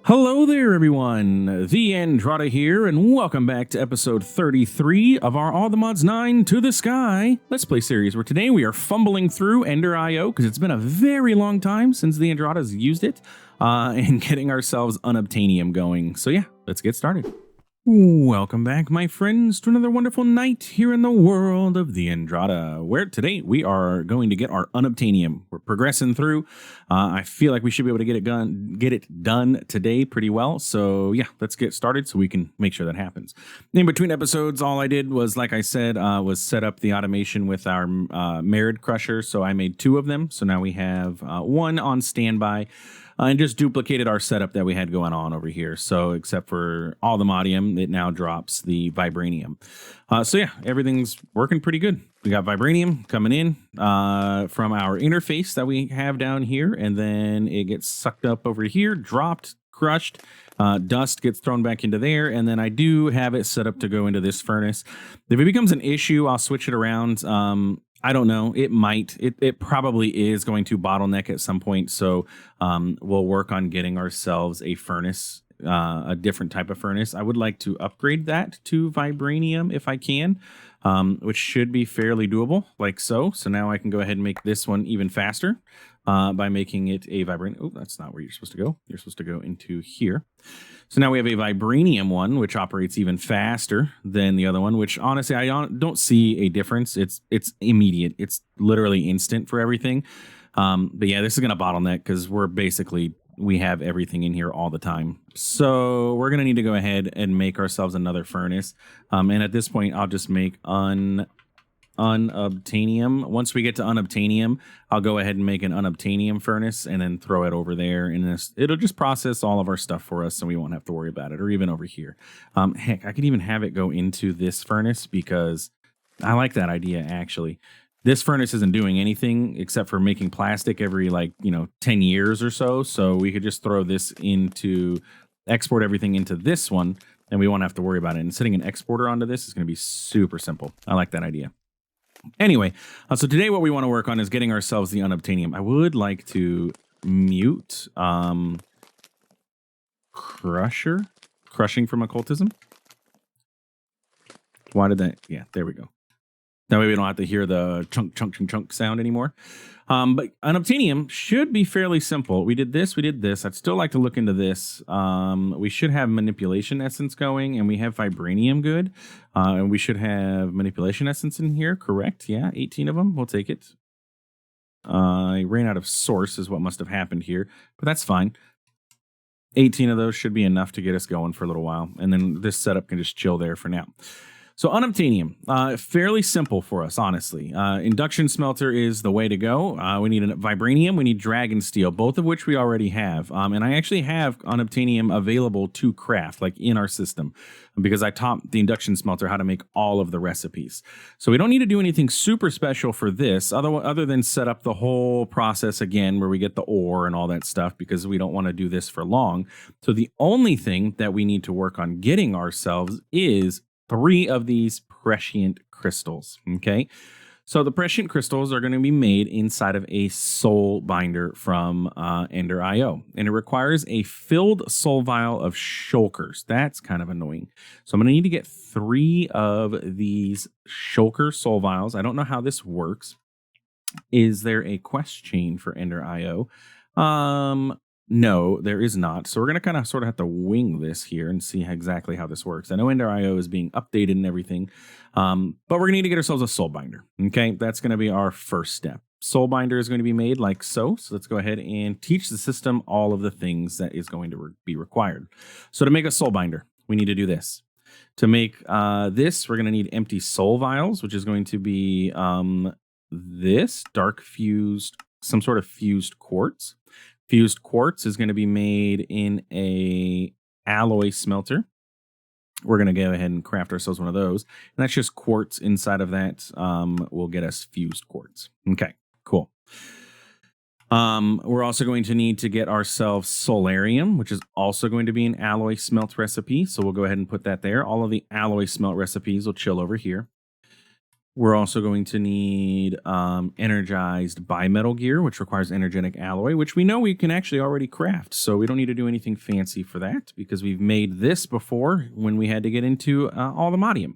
Hello there, everyone. TheAndrata here, and welcome back to episode 33 of our Allthemods 9 to the Sky Let's Play series, where today we are fumbling through EnderIO because it's been a very long time since TheAndrata has used it, and getting ourselves Unobtanium going. So yeah, let's get started. Welcome back, my friends, to another wonderful night here in the world of TheAndrata, where today we are going to get our Unobtanium. We're progressing through. I feel like we should be able to get it done today pretty well. So yeah, let's get started so we can make sure that happens. In between episodes, all I did was, like I said, was set up the automation with our Merid Crusher. So I made 2 of them. So now we have 1 on standby. And just duplicated our setup that we had going on over here. So except for Allthemodium, it now drops the Vibranium. So yeah, everything's working pretty good. We got Vibranium coming in from our interface that we have down here. And then it gets sucked up over here, dropped, crushed. Dust gets thrown back into there. And then I do have it set up to go into this furnace. If it becomes an issue, I'll switch it around. I don't know. It might. It probably is going to bottleneck at some point. So we'll work on getting ourselves a furnace, a different type of furnace. I would like to upgrade that to Vibranium if I can, which should be fairly doable, like so. So now I can go ahead and make this one even faster by making it a Vibranium. Oh, that's not where you're supposed to go. You're supposed to go into here. So now we have a Vibranium one, which operates even faster than the other one, which honestly, I don't see a difference. It's immediate. It's literally instant for everything. But yeah, this is going to bottleneck because we have everything in here all the time. So we're going to need to go ahead and make ourselves another furnace. And at this point, I'll just make Unobtanium. Once we get to Unobtanium, I'll go ahead and make an Unobtanium furnace and then throw it over there. And it'll just process all of our stuff for us, so we won't have to worry about it, or even over here. Heck, I could even have it go into this furnace because I like that idea, actually. This furnace isn't doing anything except for making plastic every 10 years or so. So we could just throw this export everything into this one, and we won't have to worry about it. And setting an exporter onto this is going to be super simple. I like that idea. Anyway, so today what we want to work on is getting ourselves the Unobtanium. I would like to mute crushing from occultism. Why did that? Yeah, there we go. That way we don't have to hear the chunk, chunk, chunk, chunk sound anymore. But Unobtanium should be fairly simple. We did this. I'd still like to look into this. We should have manipulation essence going, and we have Vibranium good. And we should have manipulation essence in here, correct? Yeah, 18 of them. We'll take it. I ran out of source is what must have happened here, but that's fine. 18 of those should be enough to get us going for a little while. And then this setup can just chill there for now. So Unobtanium, fairly simple for us, honestly. Induction smelter is the way to go. We need a Vibranium, we need Dragon Steel, both of which we already have. And I actually have Unobtanium available to craft, like in our system, because I taught the induction smelter how to make all of the recipes. So we don't need to do anything super special for this, other than set up the whole process again, where we get the ore and all that stuff, because we don't want to do this for long. So the only thing that we need to work on getting ourselves is 3 of these prescient crystals, okay? So the prescient crystals are going to be made inside of a soul binder from EnderIO, and it requires a filled soul vial of shulkers. That's kind of annoying. So I'm going to need to get 3 of these shulker soul vials. I don't know how this works. Is there a quest chain for EnderIO? No, there is not. So we're going to kind of sort of have to wing this here and see exactly how this works. I know EnderIO is being updated and everything, but we're going to need to get ourselves a soul binder. Okay, that's going to be our first step. Soul binder is going to be made like so. So let's go ahead and teach the system all of the things that is going to be required. So to make a soul binder, we need to do this. To make this, we're going to need empty soul vials, which is going to be this dark fused, some sort of fused quartz. Fused quartz is going to be made in a alloy smelter. We're going to go ahead and craft ourselves one of those. And that's just quartz inside of that will get us fused quartz. Okay, cool. We're also going to need to get ourselves solarium, which is also going to be an alloy smelt recipe. So we'll go ahead and put that there. All of the alloy smelt recipes will chill over here. We're also going to need energized bimetal gear, which requires energetic alloy, which we know we can actually already craft. So we don't need to do anything fancy for that because we've made this before when we had to get into Allthemodium.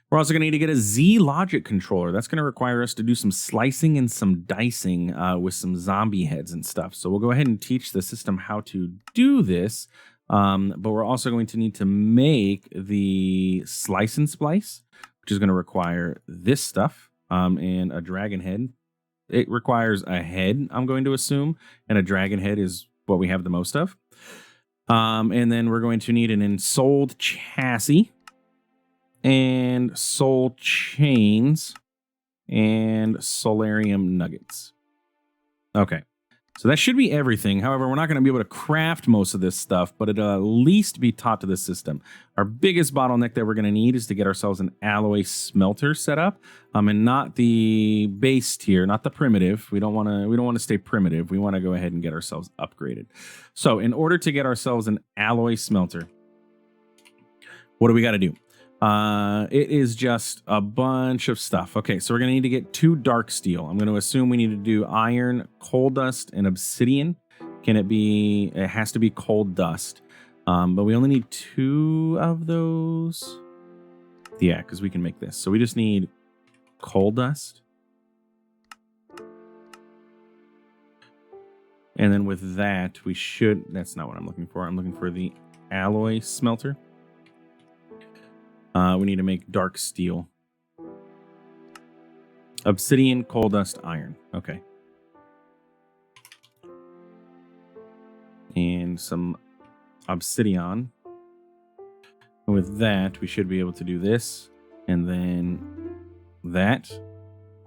We're also going to need to get a Z logic controller. That's going to require us to do some slicing and some dicing with some zombie heads and stuff. So we'll go ahead and teach the system how to do this. But we're also going to need to make the slice and splice, which is going to require this stuff and a dragon head. It requires a head, I'm going to assume, and a dragon head is what we have the most of. And then we're going to need an ensouled chassis and soul chains and solarium nuggets. Okay. So that should be everything. However, we're not going to be able to craft most of this stuff, but it'll at least be taught to the system. Our biggest bottleneck that we're going to need is to get ourselves an alloy smelter set up, and not the base tier, not the primitive. We don't want to stay primitive. We want to go ahead and get ourselves upgraded. So in order to get ourselves an alloy smelter, what do we got to do? It is just a bunch of stuff. Okay, so we're going to need to get 2 dark steel. I'm going to assume we need to do iron, coal dust, and obsidian. It has to be coal dust. But we only need 2 of those. Yeah, because we can make this. So we just need coal dust. And then with that, that's not what I'm looking for. I'm looking for the alloy smelter. We need to make dark steel. Obsidian, coal dust, iron. Okay. And some obsidian. And with that, we should be able to do this. And then that.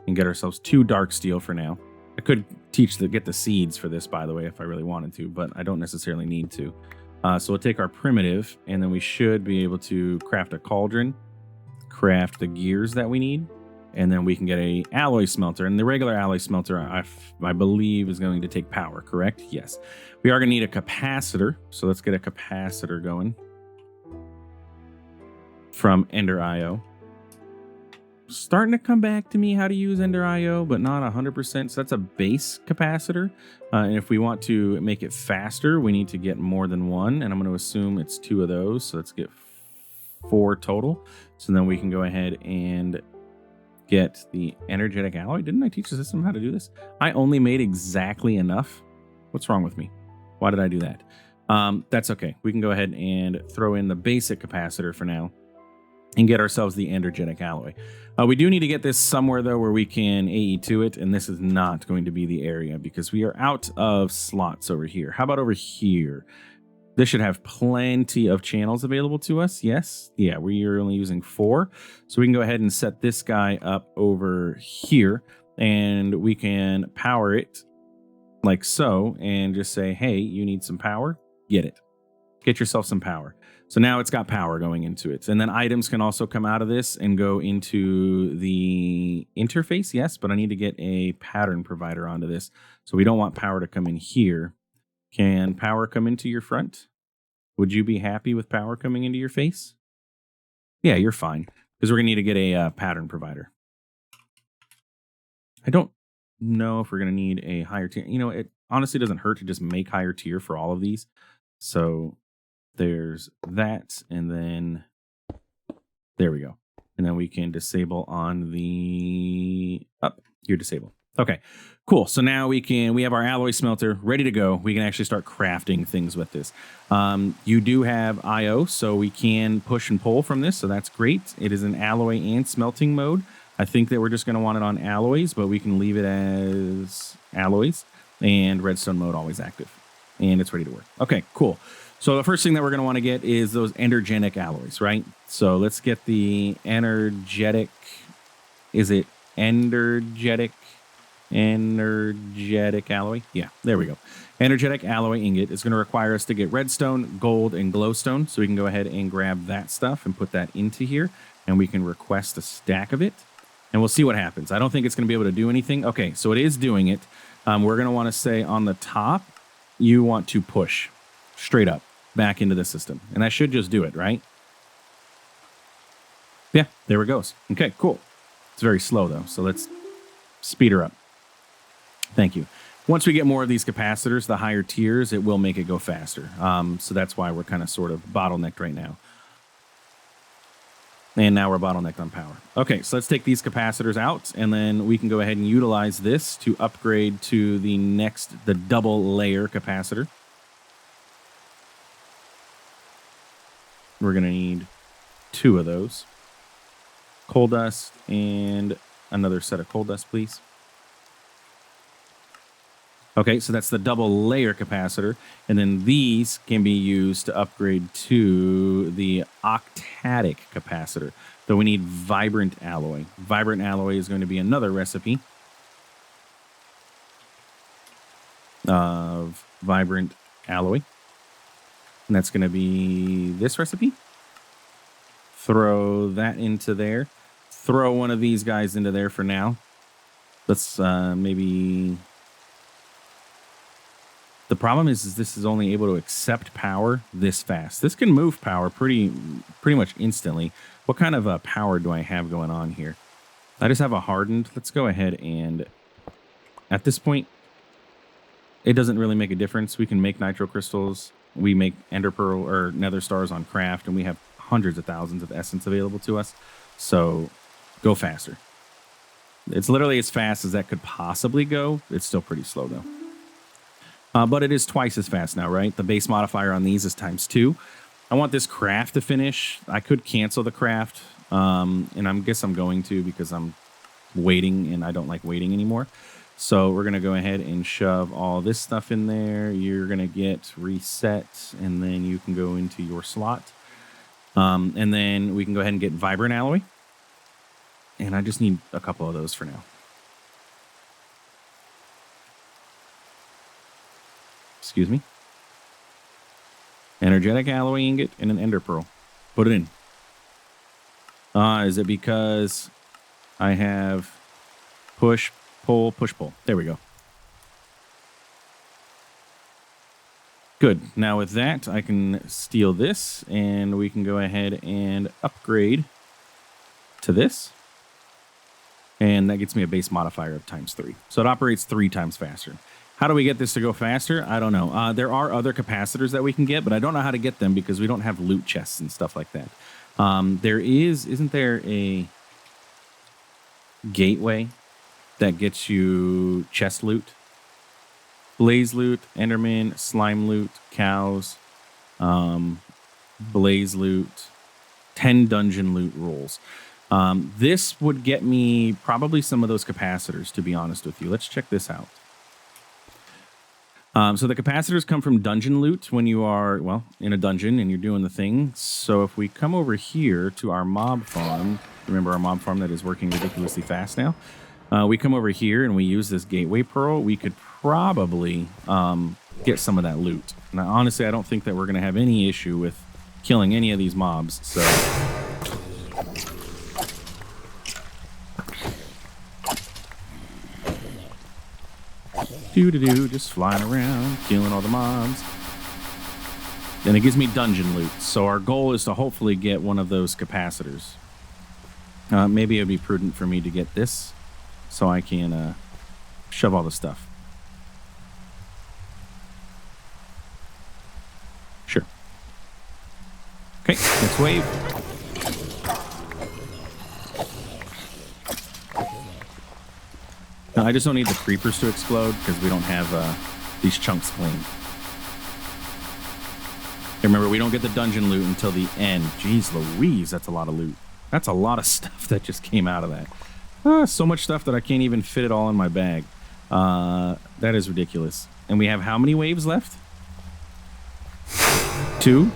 And get ourselves 2 dark steel for now. I could get the seeds for this, by the way, if I really wanted to. But I don't necessarily need to. So we'll take our primitive, and then we should be able to craft a cauldron, craft the gears that we need, and then we can get a alloy smelter. And the regular alloy smelter, I believe, is going to take power, correct? Yes. We are going to need a capacitor, so let's get a capacitor going from EnderIO. Starting to come back to me how to use EnderIO, but not 100%. So that's a base capacitor. And if we want to make it faster, we need to get more than 1. And I'm going to assume it's 2 of those. So let's get 4 total. So then we can go ahead and get the energetic alloy. Didn't I teach the system how to do this? I only made exactly enough. What's wrong with me? Why did I do that? That's okay. We can go ahead and throw in the basic capacitor for now and get ourselves the energetic alloy. We do need to get this somewhere, though, where we can AE to it, and this is not going to be the area because we are out of slots over here. How about over here? This should have plenty of channels available to us. Yes. Yeah, we are only using 4. So we can go ahead and set this guy up over here, and we can power it like so and just say, hey, you need some power? Get it. Get yourself some power. So now it's got power going into it. And then items can also come out of this and go into the interface. Yes, but I need to get a pattern provider onto this. So we don't want power to come in here. Can power come into your front? Would you be happy with power coming into your face? Yeah, you're fine. Because we're going to need to get a pattern provider. I don't know if we're going to need a higher tier. You know, it honestly doesn't hurt to just make higher tier for all of these. So there's that, and then there we go. And then we can disable on the you're disabled. Okay, cool. So now we have our alloy smelter ready to go. We can actually start crafting things with this. You do have IO, so we can push and pull from this, so that's great. It is an alloy and smelting mode. I think that we're just going to want it on alloys, but we can leave it as alloys, and redstone mode always active. And it's ready to work. Okay, cool. So the first thing that we're going to want to get is those energetic alloys, right? So let's get the energetic. Is it energetic alloy? Yeah, there we go. Energetic alloy ingot is going to require us to get redstone, gold, and glowstone. So we can go ahead and grab that stuff and put that into here. And we can request a stack of it. And we'll see what happens. I don't think it's going to be able to do anything. Okay, so it is doing it. We're going to want to say on the top, you want to push straight up back into the system. And that should just do it, right? Yeah, there it goes. Okay, cool. It's very slow, though, so let's speed her up. Thank you. Once we get more of these capacitors, the higher tiers, it will make it go faster. So that's why we're kind of sort of bottlenecked right now. And now we're bottlenecked on power. Okay, so let's take these capacitors out, and then we can go ahead and utilize this to upgrade to the double layer capacitor. We're going to need 2 of those. Coal dust and another set of coal dust, please. Okay, so that's the double layer capacitor. And then these can be used to upgrade to the octadic capacitor. Though we need vibrant alloy. Vibrant alloy is going to be another recipe of vibrant alloy. And that's going to be this recipe. Throw that into there. Throw one of these guys into there for now. Let's maybe... The problem is this is only able to accept power this fast. This can move power pretty much instantly. What kind of power do I have going on here? I just have a hardened. Let's go ahead and... At this point, it doesn't really make a difference. We can make nitro crystals. We make ender pearl or nether stars on craft, and we have hundreds of thousands of essence available to us. So go faster. It's literally as fast as that could possibly go. It's still pretty slow, though. But it is twice as fast now, right? The base modifier on these is ×2. I want this craft to finish. I could cancel the craft, and I guess I'm going to because I'm waiting, and I don't like waiting anymore. So we're going to go ahead and shove all this stuff in there. You're going to get reset, and then you can go into your slot. And then we can go ahead and get vibrant alloy. And I just need a couple of those for now. Excuse me. Energetic alloy ingot and an ender pearl. Put it in. Is it because I have push, pull, push, pull? There we go. Good. Now with that, I can steal this, and we can go ahead and upgrade to this. And that gets me a base modifier of ×3. So it operates 3 times faster. How do we get this to go faster? I don't know. There are other capacitors that we can get, but I don't know how to get them because we don't have loot chests and stuff like that. Isn't there a gateway that gets you chest loot? Blaze loot, Enderman, slime loot, cows, blaze loot, 10 dungeon loot rolls. This would get me probably some of those capacitors, to be honest with you. Let's check this out. So the capacitors come from dungeon loot when you are, well, in a dungeon and you're doing the thing. So if we come over here to our mob farm, remember our mob farm that is working ridiculously fast now. We come over here and we use this gateway pearl. We could probably get some of that loot. Now, honestly, I don't think that we're going to have any issue with killing any of these mobs. So... just flying around, killing all the mobs. And it gives me dungeon loot. So our goal is to hopefully get one of those capacitors. Maybe it would be prudent for me to get this so I can shove all the stuff. Sure. Okay, next wave. No, I just don't need the creepers to explode because we don't have these chunks claimed. Remember, we don't get the dungeon loot until the end. Jeez Louise, that's a lot of loot. That's a lot of stuff that just came out of that. So much stuff that I can't even fit it all in my bag. That is ridiculous. And we have how many waves left? 2?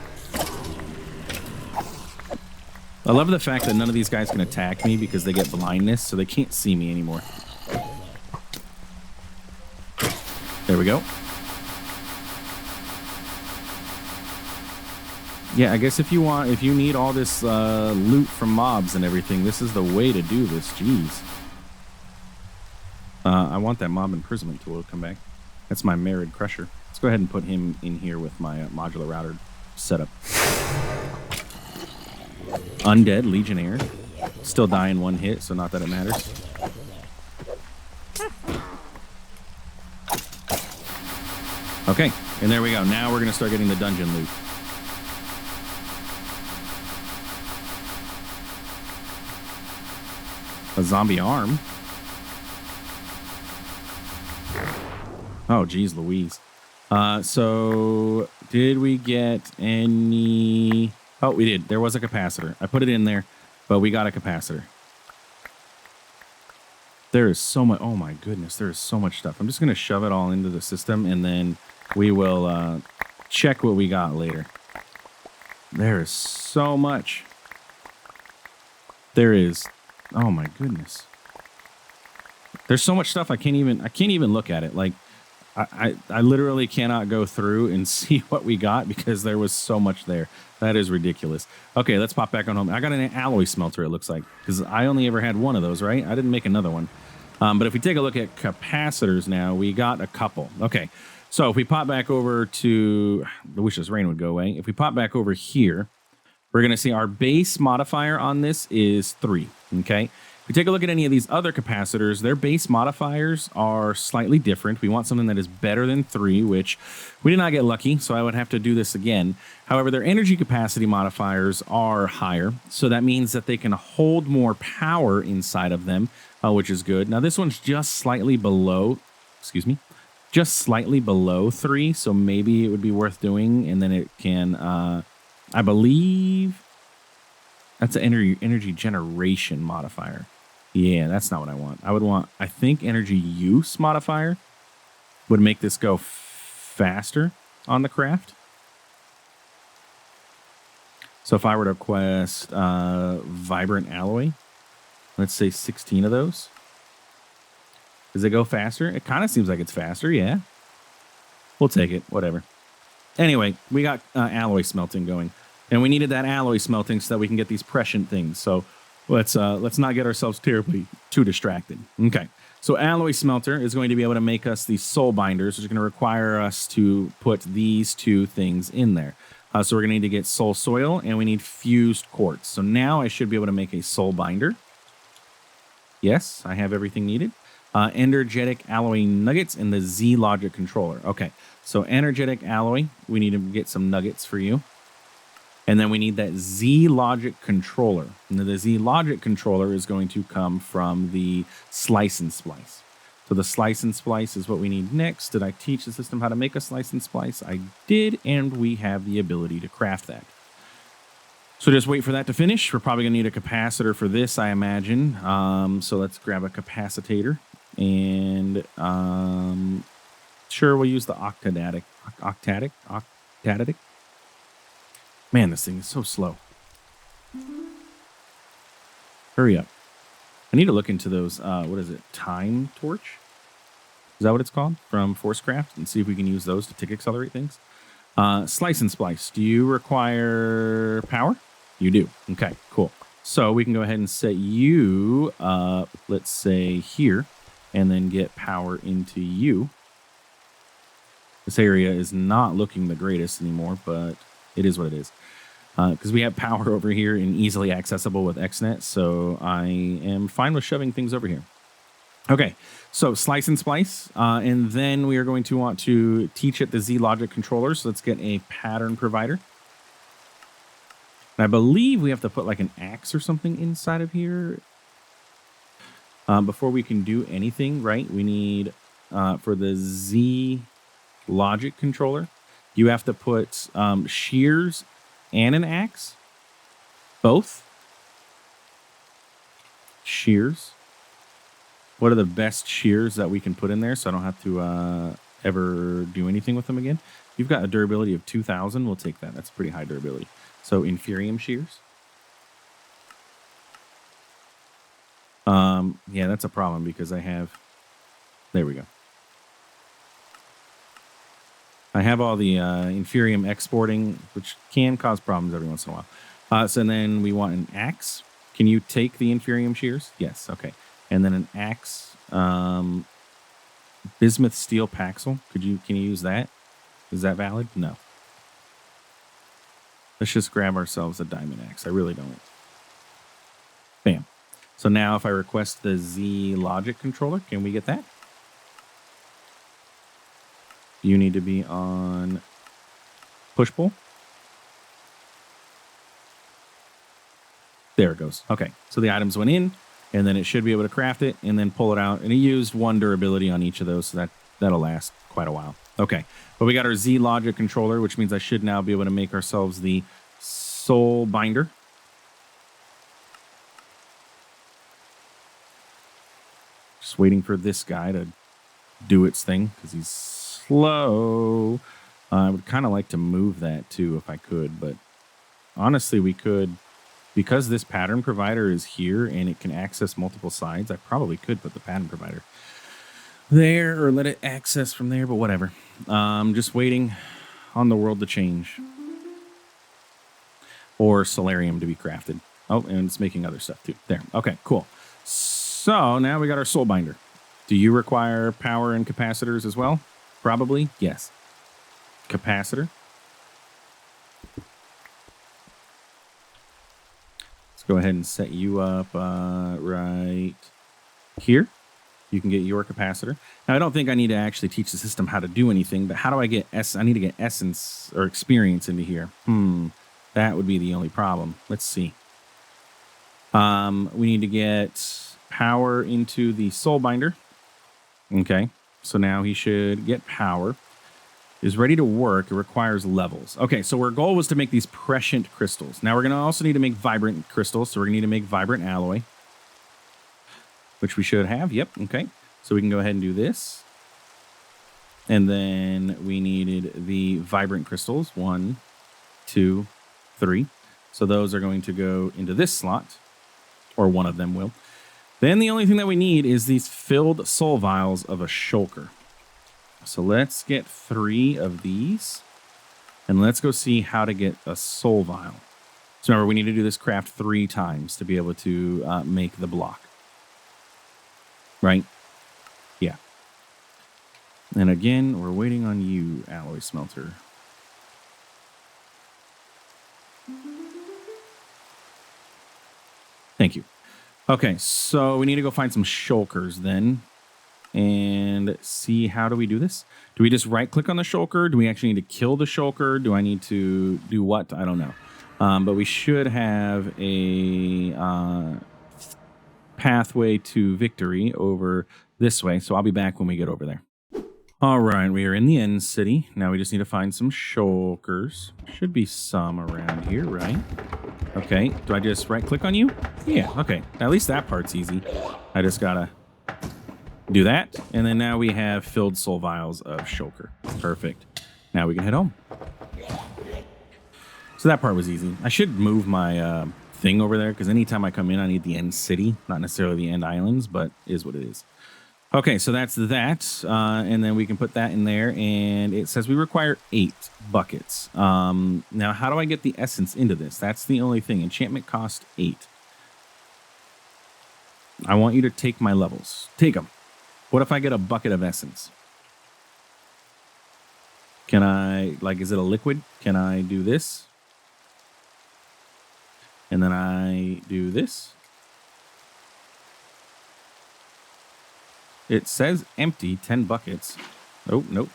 I love the fact that none of these guys can attack me because they get blindness, so they can't see me anymore. There we go. Yeah, I guess if you need all this loot from mobs and everything, this is the way to do this. Jeez. I want that mob imprisonment tool to come back. That's my Merid Crusher. Let's go ahead and put him in here with my modular router setup. Undead Legionnaire. Still die in one hit, so not that it matters. Okay, and there we go. Now we're going to start getting the dungeon loot. A zombie arm. Oh, geez, Louise. So did we get any... Oh, we did. There was a capacitor. I put it in there, but we got a capacitor. There is so much... Oh, my goodness. There is so much stuff. I'm just going to shove it all into the system, and then we will check what we got later. There is so much. There is... Oh, my goodness. There's so much stuff I can't even look at it. Like, I literally cannot go through and see what we got because there was so much there. That is ridiculous. Okay, let's pop back on home. I got an alloy smelter, it looks like, because I only ever had one of those, right? I didn't make another one. But if we take a look at capacitors now, we got a couple. Okay, so if we pop back over to... I wish this rain would go away. If we pop back over here, we're going to see our base modifier on this is 3, okay? If we take a look at any of these other capacitors, their base modifiers are slightly different. We want something that is better than 3, which we did not get lucky, so I would have to do this again. However, their energy capacity modifiers are higher, so that means that they can hold more power inside of them, which is good. Now, this one's just slightly below, just slightly below 3, so maybe it would be worth doing, and then it can, I believe, that's an energy generation modifier. Yeah, that's not what I want. I would want, I think energy use modifier would make this go faster on the craft. So if I were to quest vibrant alloy, let's say 16 of those. Does it go faster? It kind of seems like it's faster, yeah. We'll take it, whatever. Anyway, we got alloy smelting going. And we needed that alloy smelting so that we can get these prescient things. So let's not get ourselves terribly too distracted. Okay, so alloy smelter is going to be able to make us these soul binders, which is going to require us to put these 2 things in there. So we're going to need to get soul soil, and we need fused quartz. So now I should be able to make a soul binder. Yes, I have everything needed. Energetic alloy nuggets and the Z logic controller. Okay, so energetic alloy, we need to get some nuggets for you. And then we need that Z logic controller. And the Z logic controller is going to come from the slice and splice. So the slice and splice is what we need next. Did I teach the system how to make a slice and splice? I did, and we have the ability to craft that. So just wait for that to finish. We're probably going to need a capacitor for this, I imagine. So let's grab a capacitator. And sure, we'll use the octadic. Man, this thing is so slow. Hurry up. I need to look into those, what is it, time torch? Is that what it's called? From Forcecraft, and see if we can use those to tick accelerate things. Slice and splice. Do you require power? You do. Okay, cool. So we can go ahead and set you up, let's say here, and then get power into you. This area is not looking the greatest anymore, but it is what it is. Because we have power over here and easily accessible with XNet, so I am fine with shoving things over here. Okay, so slice and splice, and then we are going to want to teach it the Z logic controller, so let's get a pattern provider. And I believe we have to put like an axe or something inside of here before we can do anything, right? We need, for the Z logic controller, you have to put shears and an axe. Both. Shears. What are the best shears that we can put in there so I don't have to ever do anything with them again? You've got a durability of 2,000. We'll take that. That's pretty high durability. So inferium shears. Yeah, that's a problem because I have... There we go. I have all the inferium exporting, which can cause problems every once in a while. So then we want an axe. Can you take the inferium shears? Yes, okay. And then an axe, bismuth steel paxel. Can you use that? Is that valid? No. Let's just grab ourselves a diamond axe. I really don't. Bam. So now if I request the Z logic controller, can we get that? You need to be on push pull. There it goes. Okay, so the items went in, and then it should be able to craft it and then pull it out. And it used 1 durability on each of those, so that'll last quite a while. Okay, but we got our Z logic controller, which means I should now be able to make ourselves the soul binder. Just waiting for this guy to do its thing because he's slow. I would kind of like to move that too if I could, but honestly we could, because this pattern provider is here and it can access multiple sides. I probably could put the pattern provider there or let it access from there, but whatever. Just waiting on the world to change or solarium to be crafted. Oh, and it's making other stuff too. There. Okay, cool. So now we got our soul binder. Do you require power and capacitors as well? Probably, yes. Capacitor. Let's go ahead and set you up right here. You can get your capacitor. Now, I don't think I need to actually teach the system how to do anything, but how do I get I need to get essence or experience into here. That would be the only problem. Let's see. We need to get power into the soul binder. Okay, so now he should get power. Is ready to work. It requires levels. Okay, so our goal was to make these prescient crystals. Now we're going to also need to make vibrant crystals. So we're going to need to make vibrant alloy, which we should have. Yep, okay. So we can go ahead and do this. And then we needed the vibrant crystals. 1, 2, 3. So those are going to go into this slot, or one of them will. Then the only thing that we need is these filled soul vials of a shulker. So let's get 3 of these, and let's go see how to get a soul vial. So remember, we need to do this craft 3 times to be able to make the block. Right? Yeah. And again, we're waiting on you, alloy smelter. Thank you. Okay, so we need to go find some shulkers then and see how do we do this. Do we just right click on the shulker? Do we actually need to kill the shulker? Do I need to do what? I don't know. But we should have a pathway to victory over this way. So I'll be back when we get over there. All right, we are in the end city. Now we just need to find some shulkers. Should be some around here, right? Okay, do I just right click on you? Yeah, okay. At least that part's easy. I just gotta do that. And then now we have filled soul vials of shulker. Perfect. Now we can head home. So that part was easy. I should move my thing over there because anytime I come in, I need the end city, not necessarily the end islands, but is what it is. Okay, so that's that, and then we can put that in there, and it says we require 8 buckets. Now, how do I get the essence into this? That's the only thing. Enchantment cost 8. I want you to take my levels. Take them. What if I get a bucket of essence? Can I, like, is it a liquid? Can I do this? And then I do this? It says empty, 10 buckets. Oh, nope.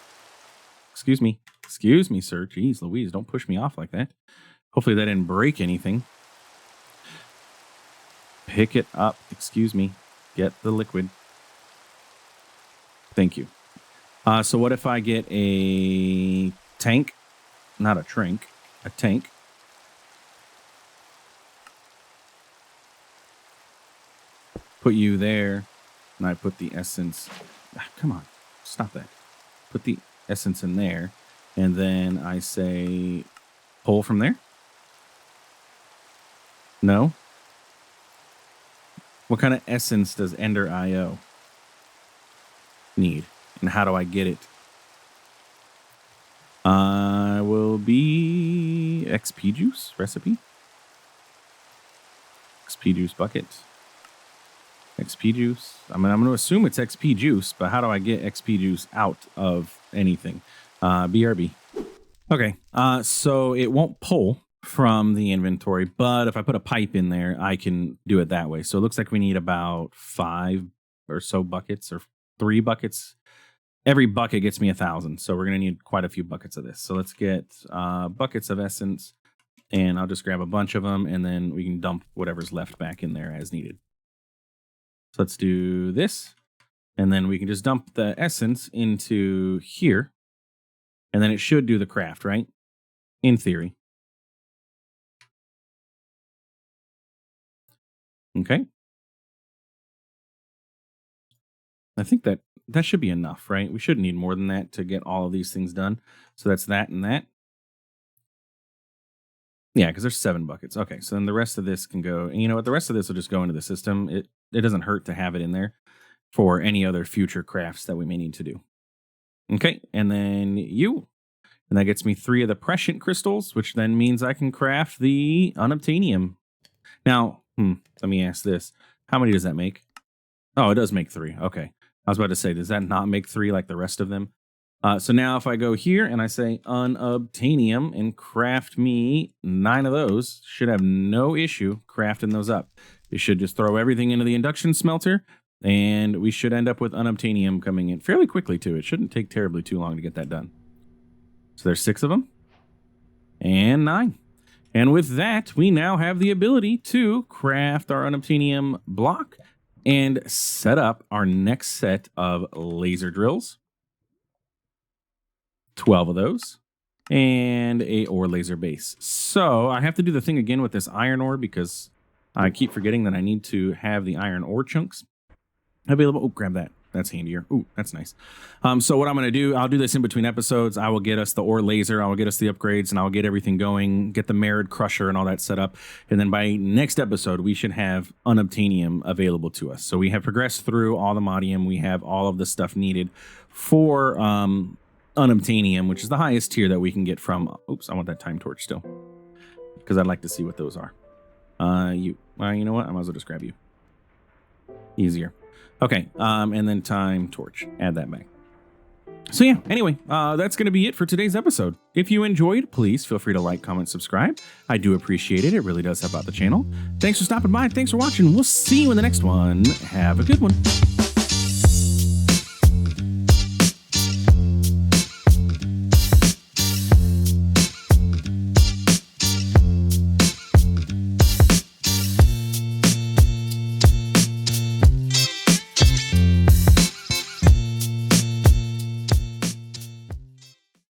Excuse me. Excuse me, sir. Jeez Louise, don't push me off like that. Hopefully that didn't break anything. Pick it up. Excuse me. Get the liquid. Thank you. So what if I get a tank? Not a trink. A tank. Put you there. And I put the essence. Come on, stop that. Put the essence in there. And then I say, pull from there. No. What kind of essence does EnderIO need? And how do I get it? I will be XP juice recipe. XP juice bucket. XP juice. I mean, I'm going to assume it's XP juice, but how do I get XP juice out of anything? BRB. Okay, so it won't pull from the inventory, but if I put a pipe in there, I can do it that way. So it looks like we need about 5 or so buckets, or 3 buckets. Every bucket gets me 1,000, so we're going to need quite a few buckets of this. So let's get buckets of essence, and I'll just grab a bunch of them, and then we can dump whatever's left back in there as needed. So let's do this, and then we can just dump the essence into here, and then it should do the craft, right? In theory. Okay. I think that should be enough, right? We shouldn't need more than that to get all of these things done. So that's that and that. Yeah, because there's 7 buckets. Okay, so then the rest of this can go. And you know what? The rest of this will just go into the system. It doesn't hurt to have it in there for any other future crafts that we may need to do. Okay, and then and that gets me 3 of the prescient crystals, which then means I can craft the Unobtanium. Now, let me ask this. How many does that make? Oh, it does make 3. Okay. I was about to say, does that not make 3 like the rest of them? So now if I go here and I say Unobtanium and craft me 9 of those, should have no issue crafting those up. You should just throw everything into the induction smelter, and we should end up with Unobtanium coming in fairly quickly too. It shouldn't take terribly too long to get that done. So there's 6 of them and 9. And with that, we now have the ability to craft our Unobtanium block and set up our next set of laser drills. 12 of those. And a ore laser base. So I have to do the thing again with this iron ore because I keep forgetting that I need to have the iron ore chunks available. Oh, grab that. That's handier. Ooh, that's nice. So what I'm going to do, I'll do this in between episodes. I will get us the ore laser. I will get us the upgrades, and I'll get everything going, get the merid crusher and all that set up. And then by next episode, we should have Unobtanium available to us. So we have progressed through Allthemodium. We have all of the stuff needed for Unobtanium, which is the highest tier that we can get from. Oops, I want that time torch still because I'd like to see what those are. You know what? I might as well just grab you. Easier. Okay, and then time torch. Add that back. So yeah, anyway, that's going to be it for today's episode. If you enjoyed, please feel free to like, comment, subscribe. I do appreciate it. It really does help out the channel. Thanks for stopping by. Thanks for watching. We'll see you in the next one. Have a good one.